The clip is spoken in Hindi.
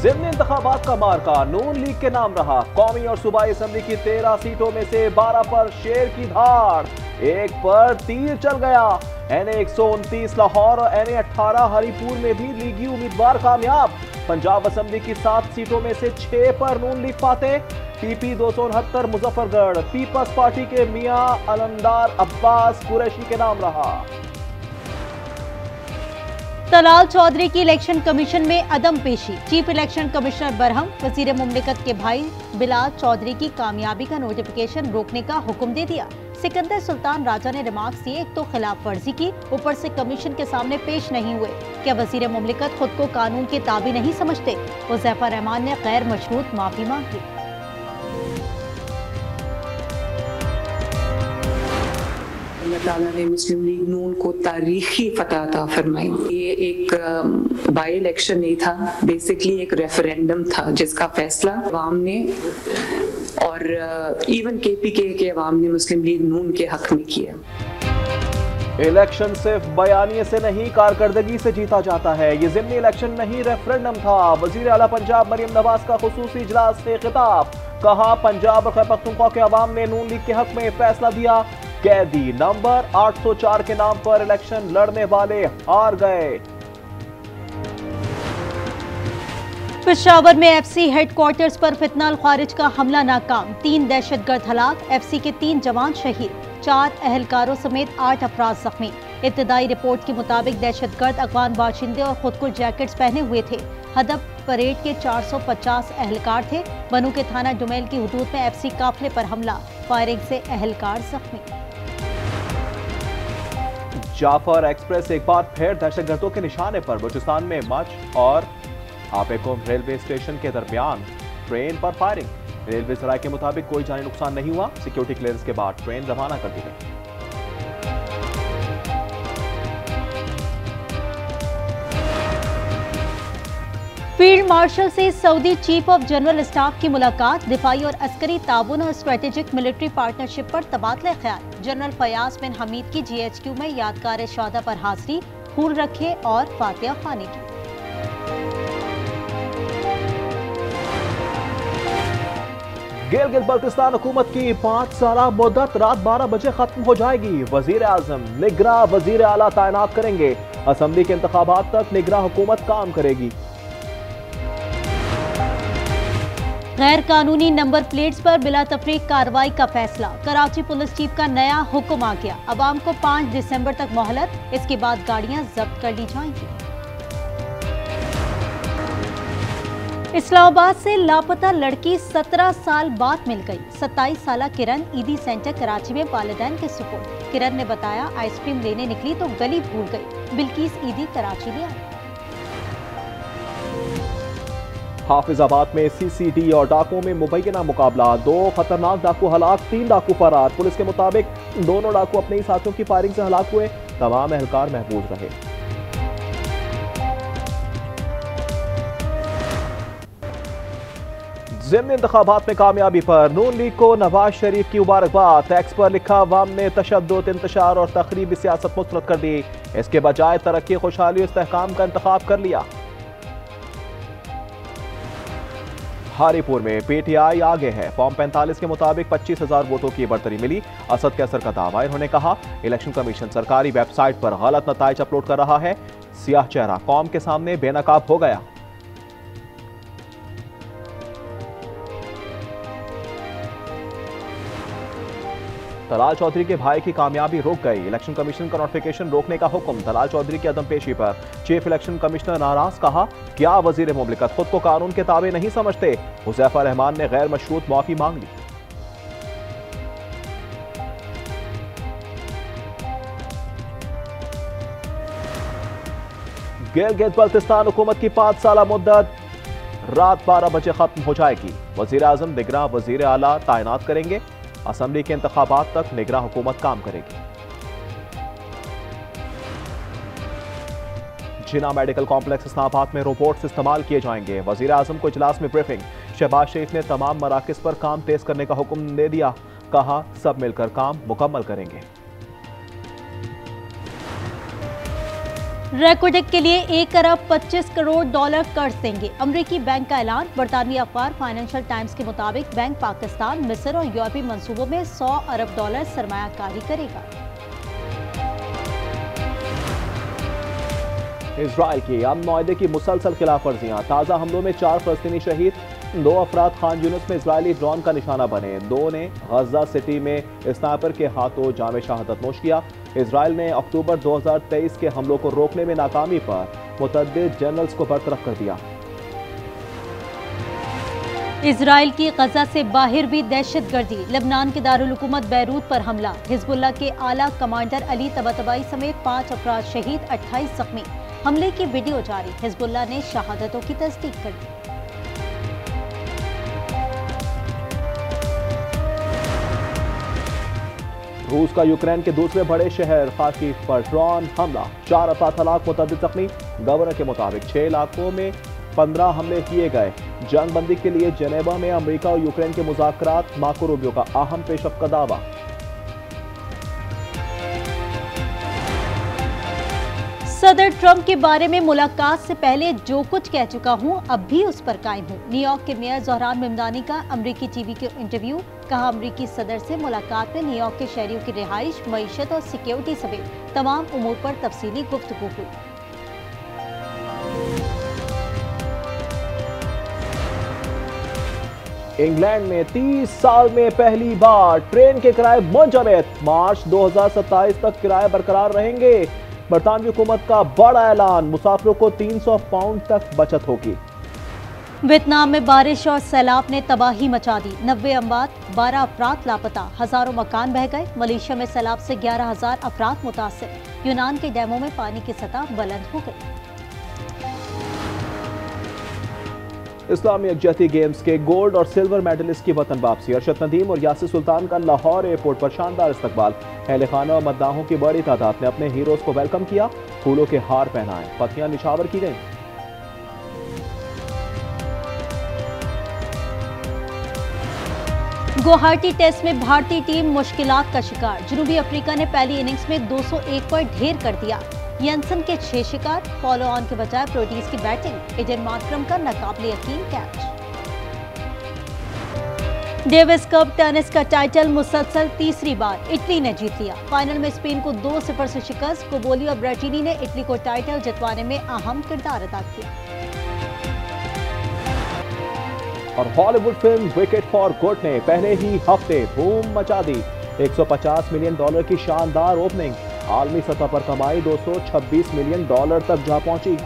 ज़िमनी इंतखाबात का मार्का नून लीग के नाम रहा। कौमी और सूबाई असेंबली की 13 सीटों में से 12 पर शेर की धाड़, एक पर तीर चल गया। NA 129 लाहौर और NA 18 हरिपुर में भी लीगी उम्मीदवार कामयाब। पंजाब असेंबली की 7 सीटों में से 6 पर नून लीग फाते। PP 269 मुजफ्फरगढ़ पीपल्स पार्टी के मियां अलमदार अब्बास कुरैशी के नाम रहा। तलाल चौधरी की इलेक्शन कमीशन में अदम पेशी। चीफ इलेक्शन कमिश्नर बरहम वजीर मुमलिकत के भाई बिलाल चौधरी की कामयाबी का नोटिफिकेशन रोकने का हुक्म दे दिया। सिकंदर सुल्तान राजा ने रिमार्क्स दिए, एक तो खिलाफ वर्जी की, ऊपर से कमीशन के सामने पेश नहीं हुए। क्या वजीर मुमलिकत खुद को कानून के ताबी नहीं समझते? हुज़ैफा रहमान ने गैर मशरूत माफी मांग ली। अल्लाह ताला ने मुस्लिम लीग नून को तारीखी फतह अता फरमाई। ये एक बाई इलेक्शन नहीं था, बेसिकली एक रेफरेंडम था जिसका फैसला अवाम ने और इवन KPK के अवाम ने मुस्लिम लीग नून के हक में किया। इलेक्शन सिर्फ बयानिए से नहीं, कारकर्दगी से जीता जाता है। ये ज़िमनी इलेक्शन नहीं, रेफरेंडम था। वजीर आला पंजाब मरियम नवाज का खुसूसी इजलास से खिताब, कहा पंजाब और खैबर पख्तूनख्वा के अवाम ने नून लीग के हक में फैसला दिया। कैदी नंबर 804 के नाम पर इलेक्शन लड़ने वाले हार गए। पेशावर में FC हेडक्वार्टर्स पर फितनाल खारिज का हमला नाकाम, 3 दहशतगर्द हलाक, FC के 3 जवान शहीद, 4 अहलकारों समेत 8 अफराद जख्मी। इब्तदाई रिपोर्ट के मुताबिक दहशतगर्द अफगान बाशिंदे और खुदकुश जैकेट्स पहने हुए थे। हदफ परेड के 450 अहलकार थे। बनू के थाना जुमैल की हुदूद में FC काफिले पर हमला, फायरिंग से अहलकार जख्मी। जाफर एक्सप्रेस एक बार फिर दहशतगर्दों के निशाने पर। बलूचिस्तान में मच और आपेकुम रेलवे स्टेशन के दरमियान ट्रेन पर फायरिंग। रेलवे सराय के मुताबिक कोई जानी नुकसान नहीं हुआ। सिक्योरिटी क्लियरेंस के बाद ट्रेन रवाना कर दी गई। फील्ड मार्शल से Saudi chief of general staff की मुलाकात, दिफाई और अस्करी ताउन और स्ट्रेटेजिक मिलिट्री पार्टनरशिप पर तबादला ख्याल। जनरल फयाज बिन हमीद की GHQ में यादगार शहादा पर हाजिरी, फूल रखे और फातिहा खानी की। गिलगित बल्तिस्तान हुकूमत की 5 साला मुद्दत रात 12 बजे खत्म हो जाएगी। वजीर आजम निगरां वजीर आला तैनात करेंगे। असेंबली के इंतखाबात तक निगरां हुकूमत काम करेगी। गैर कानूनी नंबर प्लेट्स पर बिला तफरीक कार्रवाई का फैसला। कराची पुलिस चीफ का नया हुक्म आ गया, अवाम को 5 दिसंबर तक मोहलत, इसके बाद गाड़ियां जब्त कर ली जाएंगी। इस्लामाबाद से लापता लड़की 17 साल बाद मिल गई। 27 साला किरण ईदी सेंटर कराची में वालिदैन के सुपुर्द। किरण ने बताया, आइसक्रीम लेने निकली तो गली भूल गई। बिल्किस ईदी कराची ले आई। हाफिजाबाद में CCD और डाकुओं में मुबैना मुकाबला, 2 खतरनाक डाकू हलाक, 3 डाकू फरार। पुलिस के मुताबिक दोनों डाकू अपने ही साथियों की फायरिंग से हलाक हुए। तमाम एहलकार महफूज रहे। ज़िमनी इंतखाबात में कामयाबी पर नून लीग को नवाज शरीफ की मुबारकबाद। टैक्स पर लिखा, अवाम ने तशद्दुद, इंतशार और तखरीबी सियासत मुस्तरद कर दी। इसके बजाय तरक्की, खुशहाली और इस्तेहकाम का इंतखाब कर लिया। हरिपुर में PTI आगे है। फॉर्म 45 के मुताबिक 25,000 वोटों की बढ़तरी मिली। असद के असर का दावा। इन्होंने कहा, इलेक्शन कमीशन सरकारी वेबसाइट पर गलत नताइज अपलोड कर रहा है। सियाह चेहरा कौम के सामने बेनकाब हो गया। तलाल चौधरी के भाई की कामयाबी रुक गई। इलेक्शन कमीशन का नोटिफिकेशन रोकने का हुक्म तलाल चौधरी की अदम पेशी पर चीफ इलेक्शन कमिश्नर नाराज। कहा, क्या वजीर मुमलिकत खुद को कानून के ताबे नहीं समझते? हुज़ैफा रहमान ने गैर मशरूत माफी मांग ली। गिलगित बल्तिस्तान हुकूमत की 5 साला मुद्दत रात 12 बजे खत्म हो जाएगी। वजीर आजम निगरां वजीर आला तैनात करेंगे। असेंबली के इंतखाबात तक निगरां हुकूमत काम करेगी। जिना मेडिकल कॉम्प्लेक्स इस्लामाबाद में रोबोट्स इस्तेमाल किए जाएंगे। वजीर आजम को इजलास में ब्रीफिंग। शहबाज शरीफ ने तमाम मराकज पर काम तेज करने का हुक्म दे दिया। कहा, सब मिलकर काम मुकम्मल करेंगे। रेकोडेक के लिए 1 अरब 25 करोड़ डॉलर कर्ज देंगे, अमेरिकी बैंक का ऐलान। बरतानवी अखबार फाइनेंशियल टाइम्स के मुताबिक बैंक पाकिस्तान, मिस्र और यूरोपीय मंसूबों में 100 अरब डॉलर सरमायाकारी करेगा। इजराइल की अमन माहदे की मुसलसल खिलाफ वर्जियां, ताज़ा हमलों में 4 फलस्तीनी शहीद, 2 अफराद खान यूनिस में इजरायली ड्रोन का निशाना बने, 2 ने गजा सिटी में स्नाइपर के हाथों जाम शहादत नोश किया। इजराइल ने अक्टूबर 2023 के हमलों को रोकने में नाकामी पर मुतअद्दिद जनरल्स को बरतरफ कर दिया। इजराइल की गजा से बाहर भी दहशतगर्दी, लेबनान के दारुल हुकूमत बैरूत पर हमला, हिजबुल्लाह के आला कमांडर अली तबातबाई समेत 5 अफराद शहीद, 28 जख्मी। हमले की वीडियो जारी, हिजबुल्लाह ने शहादतों की तस्दीक कर दी। रूस का यूक्रेन के दूसरे बड़े शहर खार्किव पर ड्रोन हमला, 4 अफराद हलाक, मुतअद्दिद जख्मी। गवर्नर के मुताबिक 6 इलाकों में 15 हमले किए गए। जंग बंदी के लिए जेनेवा में अमेरिका और यूक्रेन के मुज़ाकरात, मार्को रूबियो का अहम पेशरफ्त का दावा। सदर ट्रंप के बारे में मुलाकात से पहले जो कुछ कह चुका हूं, अब भी उस पर कायम हूं। न्यूयॉर्क के मेयर ज़ोहरान मेमदानी का अमेरिकी टीवी के इंटरव्यू, कहा अमेरिकी सदर से मुलाकात में न्यूयॉर्क के शहरियों की रिहाइश, मईशत और सिक्योरिटी समेत तमाम उमूर पर तफसीली गुफ्तगू हुई। इंग्लैंड में 30 साल में पहली बार ट्रेन के किराए मुंजमद, मार्च 2027 तक किराए बरकरार रहेंगे। बरतानवी हुकूमत का बड़ा ऐलान, मुसाफिरों को 300 पाउंड तक बचत होगी। वियतनाम में बारिश और सैलाब ने तबाही मचा दी, 90 अमवात, 12 अफराद लापता, हजारों मकान बह गए। मलेशिया में सैलाब से 11,000 अफराद मुतासिर, यूनान के डैमों में पानी की सतह बुलंद हो गई। इस्लामी यकजहती गेम्स के गोल्ड और सिल्वर मेडलिस्ट की वतन वापसी, अरशद नदीम और यासिर सुल्तान का लाहौर एयरपोर्ट पर शानदार इस्तकबाल। अहले खाना और मद्दाहों की बड़ी तादाद ने अपने हीरोज को वेलकम किया, फूलों के हार पहनाए, पत्तियां निछावर की गईं। गुवाहाटी टेस्ट में भारतीय टीम मुश्किलात का शिकार, जनूबी अफ्रीका ने पहली इनिंग्स में 201 पर ढेर कर दिया। यंसन के 6 शिकार, फॉलो ऑन के बजाय प्रोटीज की बैटिंग, एडन मार्करम का नाकाबिले यकीन कैच। डेविस कप टेनिस का टाइटल मुसलसल तीसरी बार इटली ने जीत लिया। फाइनल में स्पेन को 2-0 से शिकस्त, कोबोली और ब्रेटिनी ने इटली को टाइटल जितवाने में अहम किरदार अदा किया। और Hollywood film wicket for good ने पहले ही हफ्ते धूम मचा दी, $150 मिलियन की शानदार ओपनिंग, आलमी सतह पर कमाई $226 मिलियन तक जा पहुंची।